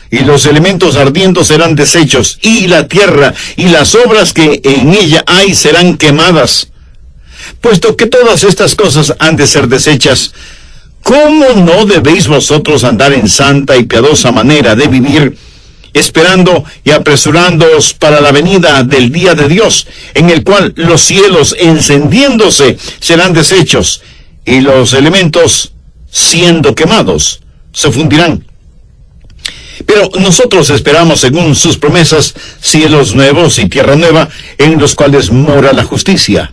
y los elementos ardiendo serán deshechos, y la tierra y las obras que en ella hay serán quemadas. Puesto que todas estas cosas han de ser deshechas, ¿cómo no debéis vosotros andar en santa y piadosa manera de vivir, esperando y apresurándoos para la venida del día de Dios, en el cual los cielos encendiéndose serán deshechos, y los elementos siendo quemados se fundirán? Pero nosotros esperamos, según sus promesas, cielos nuevos y tierra nueva, en los cuales mora la justicia.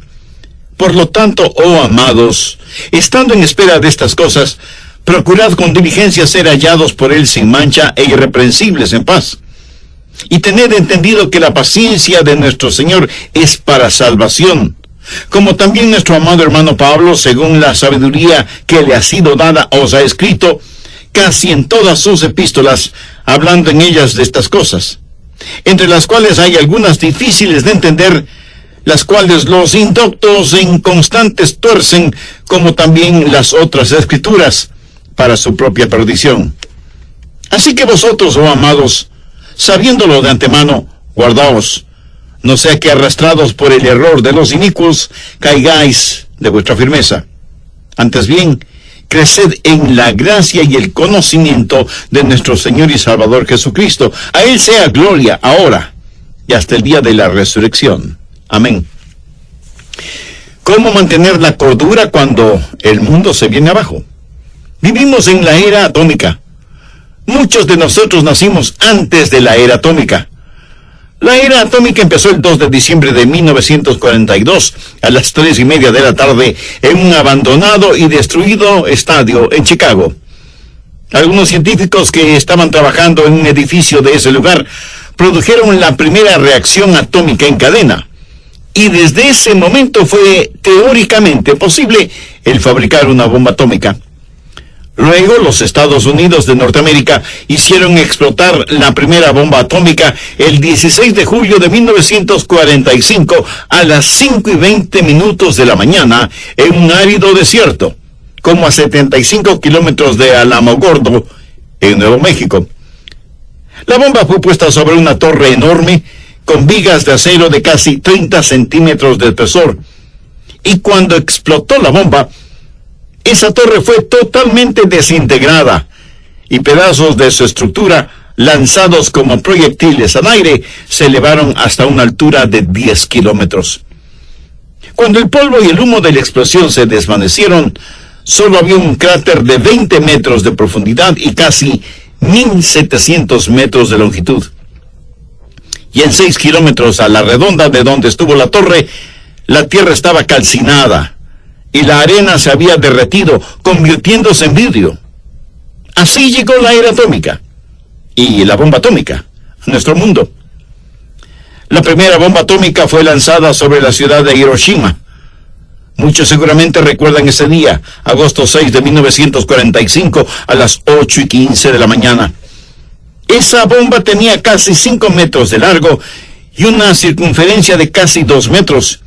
Por lo tanto, oh amados, estando en espera de estas cosas, procurad con diligencia ser hallados por Él sin mancha e irreprensibles en paz. Y tened entendido que la paciencia de nuestro Señor es para salvación, como también nuestro amado hermano Pablo, según la sabiduría que le ha sido dada, os ha escrito casi en todas sus epístolas, hablando en ellas de estas cosas, entre las cuales hay algunas difíciles de entender, las cuales los indoctos e inconstantes tuercen, como también las otras escrituras, para su propia perdición. Así que vosotros, oh amados, sabiéndolo de antemano, guardaos, no sea que arrastrados por el error de los inicuos, caigáis de vuestra firmeza. Antes bien, creced en la gracia y el conocimiento de nuestro Señor y Salvador Jesucristo. A Él sea gloria ahora y hasta el día de la resurrección. Amén. ¿Cómo mantener la cordura cuando el mundo se viene abajo? Vivimos en la era atómica. Muchos de nosotros nacimos antes de la era atómica. La era atómica empezó el 2 de diciembre de 1942 a las 3:30 de la tarde en un abandonado y destruido estadio en Chicago. Algunos científicos que estaban trabajando en un edificio de ese lugar produjeron la primera reacción atómica en cadena. Y desde ese momento fue teóricamente posible el fabricar una bomba atómica. Luego, los Estados Unidos de Norteamérica hicieron explotar la primera bomba atómica el 16 de julio de 1945 a las 5:20 de la mañana en un árido desierto, como a 75 kilómetros de Alamogordo, en Nuevo México. La bomba fue puesta sobre una torre enorme con vigas de acero de casi 30 centímetros de espesor, y cuando explotó la bomba, esa torre fue totalmente desintegrada y pedazos de su estructura, lanzados como proyectiles al aire, se elevaron hasta una altura de 10 kilómetros. Cuando el polvo y el humo de la explosión se desvanecieron, solo había un cráter de 20 metros de profundidad y casi 1.700 metros de longitud. Y en 6 kilómetros a la redonda de donde estuvo la torre, la tierra estaba calcinada y la arena se había derretido, convirtiéndose en vidrio. Así llegó la era atómica y la bomba atómica a nuestro mundo. La primera bomba atómica fue lanzada sobre la ciudad de Hiroshima. Muchos seguramente recuerdan ese día, agosto 6 de 1945, a las 8:15 de la mañana. Esa bomba tenía casi 5 metros de largo y una circunferencia de casi 2 metros.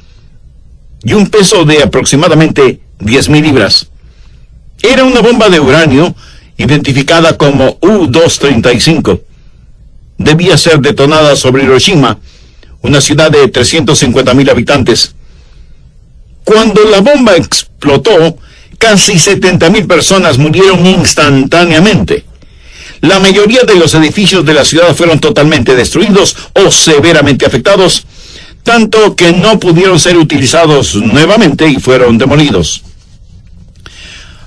Y un peso de aproximadamente 10.000 libras. Era una bomba de uranio identificada como U-235. Debía ser detonada sobre Hiroshima, una ciudad de 350.000 habitantes. Cuando la bomba explotó, casi 70.000 personas murieron instantáneamente. La mayoría de los edificios de la ciudad fueron totalmente destruidos o severamente afectados, tanto que no pudieron ser utilizados nuevamente y fueron demolidos.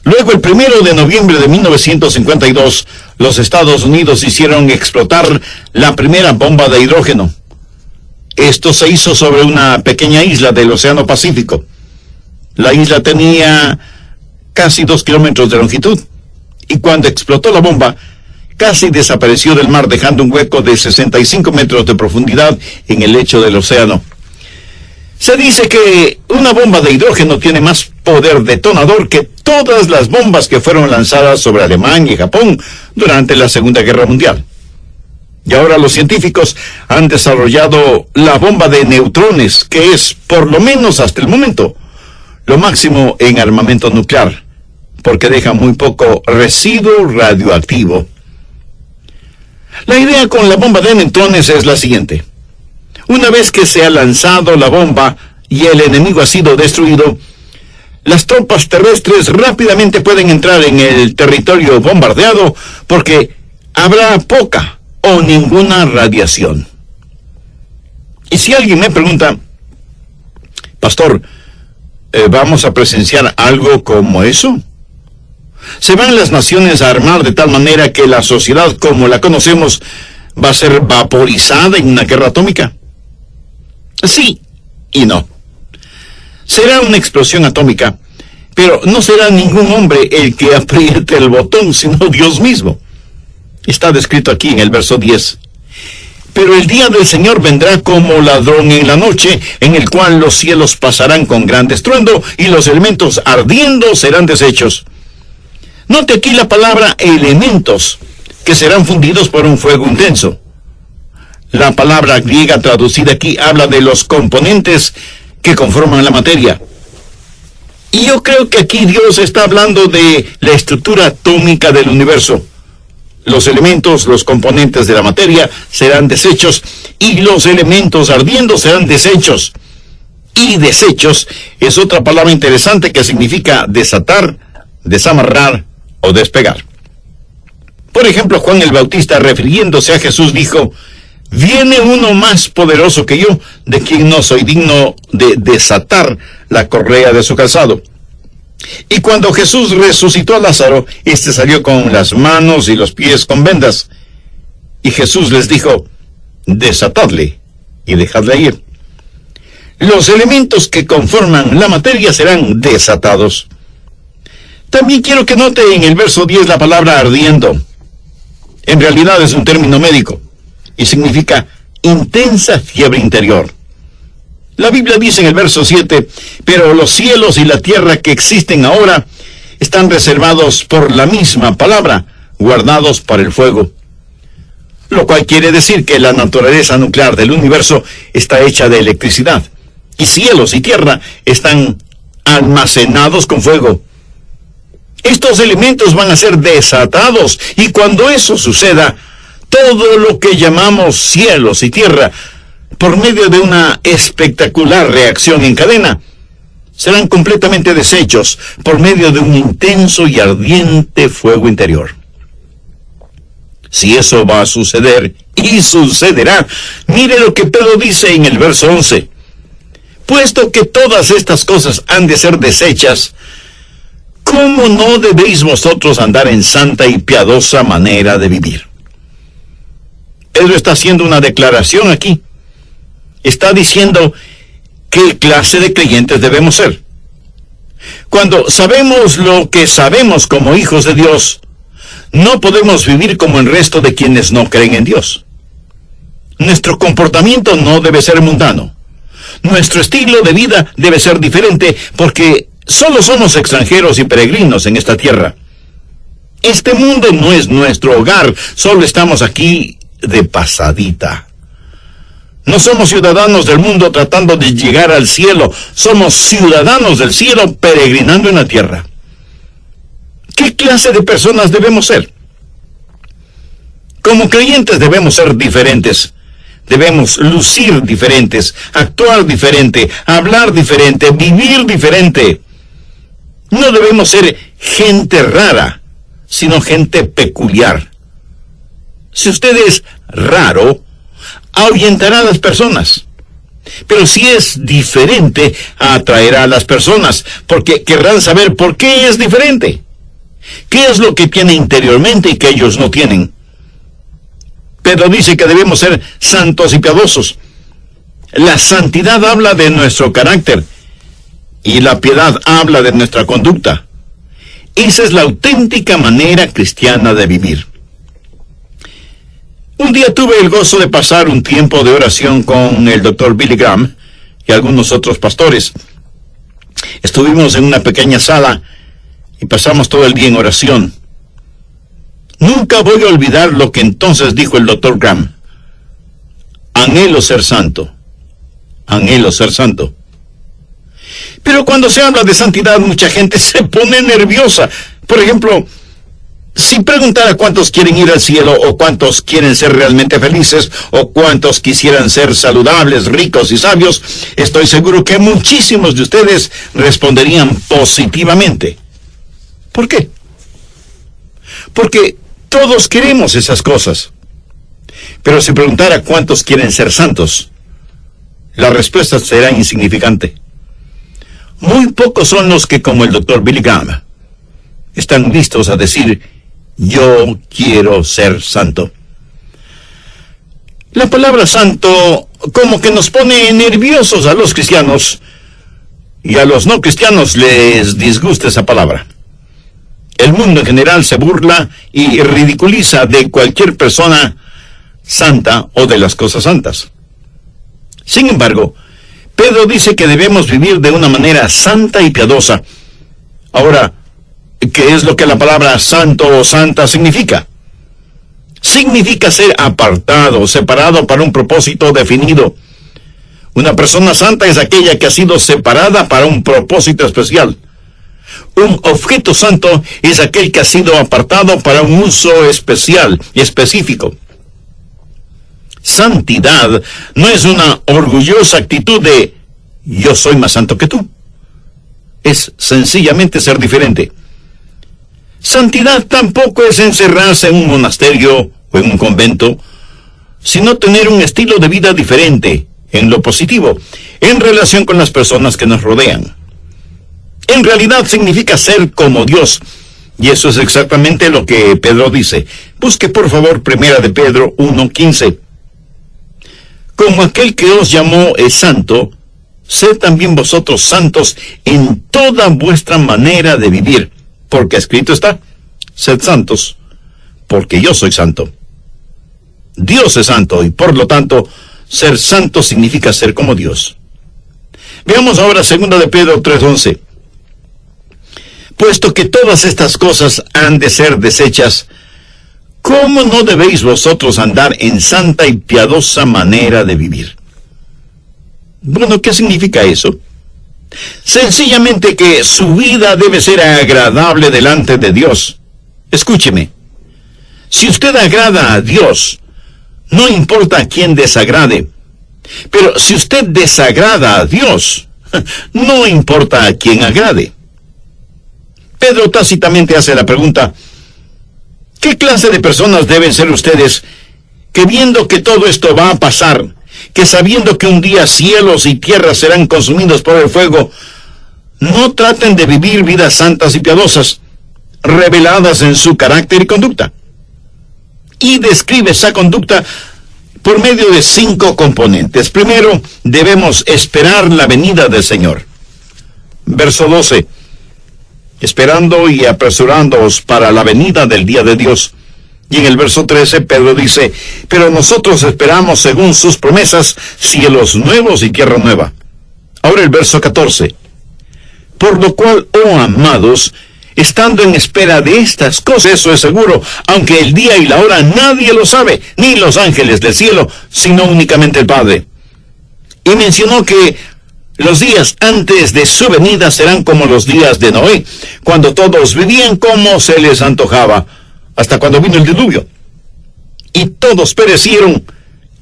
Luego, el 1 de noviembre de 1952, los Estados Unidos hicieron explotar la primera bomba de hidrógeno. Esto se hizo sobre una pequeña isla del Océano Pacífico. La isla tenía casi 2 kilómetros de longitud, y cuando explotó la bomba, casi desapareció del mar, dejando un hueco de 65 metros de profundidad en el lecho del océano. Se dice que una bomba de hidrógeno tiene más poder detonador que todas las bombas que fueron lanzadas sobre Alemania y Japón durante la Segunda Guerra Mundial. Y ahora los científicos han desarrollado la bomba de neutrones, que es, por lo menos hasta el momento, lo máximo en armamento nuclear, porque deja muy poco residuo radioactivo. La idea con la bomba de neutrones es la siguiente. Una vez que se ha lanzado la bomba y el enemigo ha sido destruido, las tropas terrestres rápidamente pueden entrar en el territorio bombardeado porque habrá poca o ninguna radiación. Y si alguien me pregunta, pastor, ¿vamos a presenciar algo como eso? ¿Se van las naciones a armar de tal manera que la sociedad como la conocemos va a ser vaporizada en una guerra atómica? Sí y no. Será una explosión atómica, pero no será ningún hombre el que apriete el botón, sino Dios mismo. Está descrito aquí en el verso 10. Pero el día del Señor vendrá como ladrón en la noche, en el cual los cielos pasarán con gran estruendo y los elementos ardiendo serán deshechos. Note aquí la palabra elementos, que serán fundidos por un fuego intenso. La palabra griega traducida aquí habla de los componentes que conforman la materia. Y yo creo que aquí Dios está hablando de la estructura atómica del universo. Los elementos, los componentes de la materia serán deshechos y los elementos ardiendo serán deshechos. Y deshechos es otra palabra interesante que significa desatar, desamarrar o despegar. Por ejemplo, Juan el Bautista, refiriéndose a Jesús, dijo: viene uno más poderoso que yo, de quien no soy digno de desatar la correa de su calzado. Y cuando Jesús resucitó a Lázaro, éste salió con las manos y los pies con vendas. Y Jesús les dijo: desatadle y dejadle ir. Los elementos que conforman la materia serán desatados. También quiero que note en el verso 10 la palabra ardiendo. En realidad es un término médico y significa intensa fiebre interior. La Biblia dice en el verso 7, pero los cielos y la tierra que existen ahora están reservados por la misma palabra, guardados para el fuego. Lo cual quiere decir que la naturaleza nuclear del universo está hecha de electricidad, y cielos y tierra están almacenados con fuego. Estos elementos van a ser desatados, y cuando eso suceda, todo lo que llamamos cielos y tierra, por medio de una espectacular reacción en cadena, serán completamente deshechos por medio de un intenso y ardiente fuego interior. Si eso va a suceder, y sucederá, mire lo que Pedro dice en el verso 11. Puesto que todas estas cosas han de ser deshechas, ¿cómo no debéis vosotros andar en santa y piadosa manera de vivir? Pedro está haciendo una declaración aquí. Está diciendo qué clase de creyentes debemos ser. Cuando sabemos lo que sabemos como hijos de Dios, no podemos vivir como el resto de quienes no creen en Dios. Nuestro comportamiento no debe ser mundano. Nuestro estilo de vida debe ser diferente porque solo somos extranjeros y peregrinos en esta tierra. Este mundo no es nuestro hogar, solo estamos aquí de pasadita. No somos ciudadanos del mundo tratando de llegar al cielo, somos ciudadanos del cielo peregrinando en la tierra. ¿Qué clase de personas debemos ser? Como creyentes debemos ser diferentes. Debemos lucir diferentes, actuar diferente, hablar diferente, vivir diferente. No debemos ser gente rara, sino gente peculiar. Si usted es raro, ahuyentará a las personas. Pero si es diferente, atraerá a las personas, porque querrán saber por qué es diferente. ¿Qué es lo que tiene interiormente y que ellos no tienen? Pedro dice que debemos ser santos y piadosos. La santidad habla de nuestro carácter y la piedad habla de nuestra conducta. Esa es la auténtica manera cristiana de vivir. Un día tuve el gozo de pasar un tiempo de oración con el Dr. Billy Graham y algunos otros pastores. Estuvimos en una pequeña sala y pasamos todo el día en oración. Nunca voy a olvidar lo que entonces dijo el Dr. Graham. Anhelo ser santo. Anhelo ser santo. Pero cuando se habla de santidad, mucha gente se pone nerviosa. Por ejemplo, Si preguntara cuántos quieren ir al cielo, o cuántos quieren ser realmente felices, o cuántos quisieran ser saludables, ricos y sabios, estoy seguro que muchísimos de ustedes responderían positivamente. ¿Por qué? Porque todos queremos esas cosas. Pero si preguntara cuántos quieren ser santos, la respuesta será insignificante. Muy pocos son los que, como el Dr. Billy Graham, están listos a decir: yo quiero ser santo. La palabra santo como que nos pone nerviosos a los cristianos, y a los no cristianos les disgusta esa palabra. El mundo en general se burla y ridiculiza de cualquier persona santa o de las cosas santas. Sin embargo, Pedro dice que debemos vivir de una manera santa y piadosa. Ahora, ¿qué es lo que la palabra santo o santa significa? Significa ser apartado, separado para un propósito definido. Una persona santa es aquella que ha sido separada para un propósito especial. Un objeto santo es aquel que ha sido apartado para un uso especial y específico. Santidad no es una orgullosa actitud de yo soy más santo que tú. Es sencillamente ser diferente. Santidad tampoco es encerrarse en un monasterio o en un convento, sino tener un estilo de vida diferente, en lo positivo, en relación con las personas que nos rodean. En realidad significa ser como Dios, y eso es exactamente lo que Pedro dice. Busque por favor 1 de Pedro 1:15. Como aquel que os llamó es santo, sed también vosotros santos en toda vuestra manera de vivir, porque escrito está: sed santos, porque yo soy santo. Dios es santo, y por lo tanto, ser santo significa ser como Dios. Veamos ahora 2 de Pedro 3:11. Puesto que todas estas cosas han de ser deshechas, ¿cómo no debéis vosotros andar en santa y piadosa manera de vivir? Bueno, ¿qué significa eso? Sencillamente que su vida debe ser agradable delante de Dios. Escúcheme. Si usted agrada a Dios, no importa a quién desagrade. Pero si usted desagrada a Dios, no importa a quién agrade. Pedro tácitamente hace la pregunta: ¿qué clase de personas deben ser ustedes que, viendo que todo esto va a pasar, que sabiendo que un día cielos y tierra serán consumidos por el fuego, no traten de vivir vidas santas y piadosas, reveladas en su carácter y conducta? Y describe esa conducta por medio de 5 componentes. Primero, debemos esperar la venida del Señor. Verso 12. Esperando y apresurándoos para la venida del día de Dios. Y en el verso 13, Pedro dice: pero nosotros esperamos, según sus promesas, cielos nuevos y tierra nueva. Ahora el verso 14. Por lo cual, oh amados, estando en espera de estas cosas, eso es seguro, aunque el día y la hora nadie lo sabe, ni los ángeles del cielo, sino únicamente el Padre. Y mencionó que los días antes de su venida serán como los días de Noé, cuando todos vivían como se les antojaba, hasta cuando vino el diluvio. Y todos perecieron,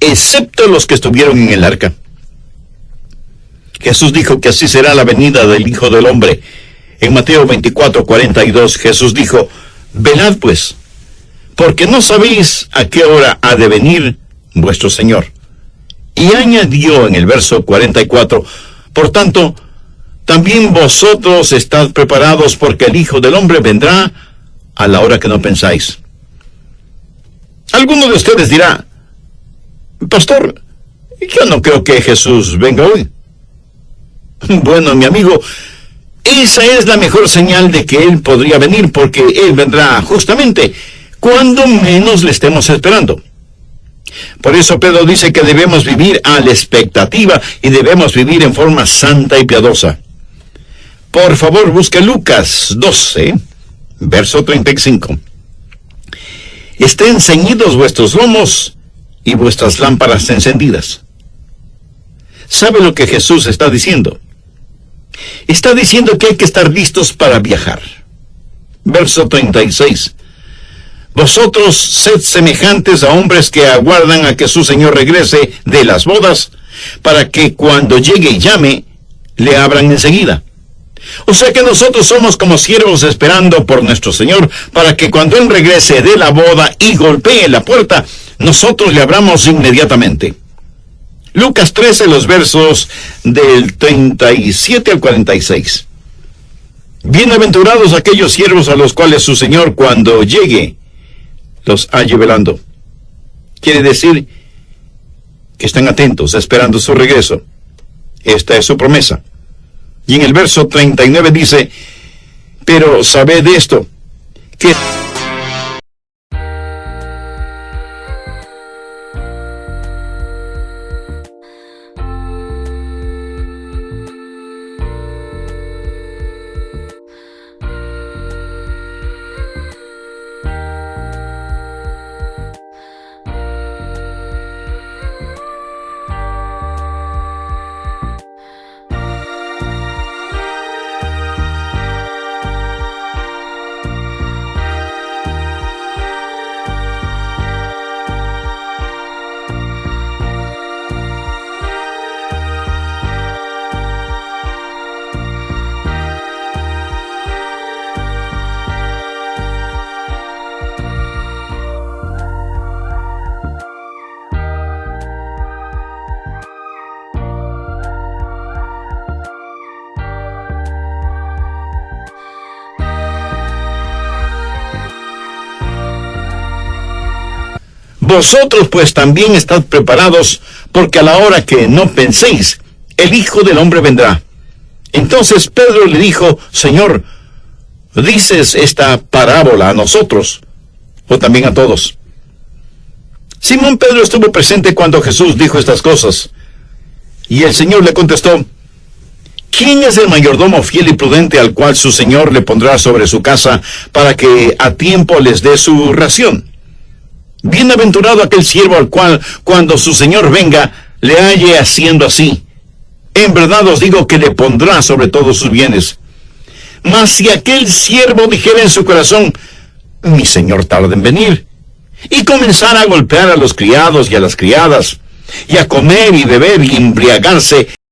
excepto los que estuvieron en el arca. Jesús dijo que así será la venida del Hijo del Hombre. En Mateo 24:42, Jesús dijo: velad pues, porque no sabéis a qué hora ha de venir vuestro Señor. Y añadió en el verso 44, por tanto, también vosotros estad preparados, porque el Hijo del Hombre vendrá a la hora que no pensáis. Alguno de ustedes dirá: pastor, yo no creo que Jesús venga hoy. Bueno, mi amigo, esa es la mejor señal de que Él podría venir, porque Él vendrá justamente cuando menos le estemos esperando. Por eso Pedro dice que debemos vivir a la expectativa y debemos vivir en forma santa y piadosa. Por favor, busque Lucas 12, verso 35. Estén ceñidos vuestros lomos y vuestras lámparas encendidas. ¿Sabe lo que Jesús está diciendo? Está diciendo que hay que estar listos para viajar. Verso 36. Vosotros sed semejantes a hombres que aguardan a que su señor regrese de las bodas, para que cuando llegue y llame, le abran enseguida. O sea que nosotros somos como siervos esperando por nuestro Señor, para que cuando Él regrese de la boda y golpee la puerta, nosotros le abramos inmediatamente. Lucas 13, los versos del 37 al 46. Bienaventurados aquellos siervos a los cuales su Señor, cuando llegue, los halle velando. Quiere decir que están atentos, esperando su regreso. Esta es su promesa. Y en el verso 39 dice, pero sabed esto, que vosotros pues también estad preparados, porque a la hora que no penséis, el Hijo del Hombre vendrá. Entonces Pedro le dijo, Señor, ¿dices esta parábola a nosotros, o también a todos? Simón Pedro estuvo presente cuando Jesús dijo estas cosas, y el Señor le contestó, ¿quién es el mayordomo fiel y prudente al cual su Señor le pondrá sobre su casa para que a tiempo les dé su ración? Bienaventurado aquel siervo al cual, cuando su Señor venga, le halle haciendo así. En verdad os digo que le pondrá sobre todos sus bienes. Mas si aquel siervo dijera en su corazón, mi Señor tarda en venir, y comenzara a golpear a los criados y a las criadas, y a comer y beber y embriagarse,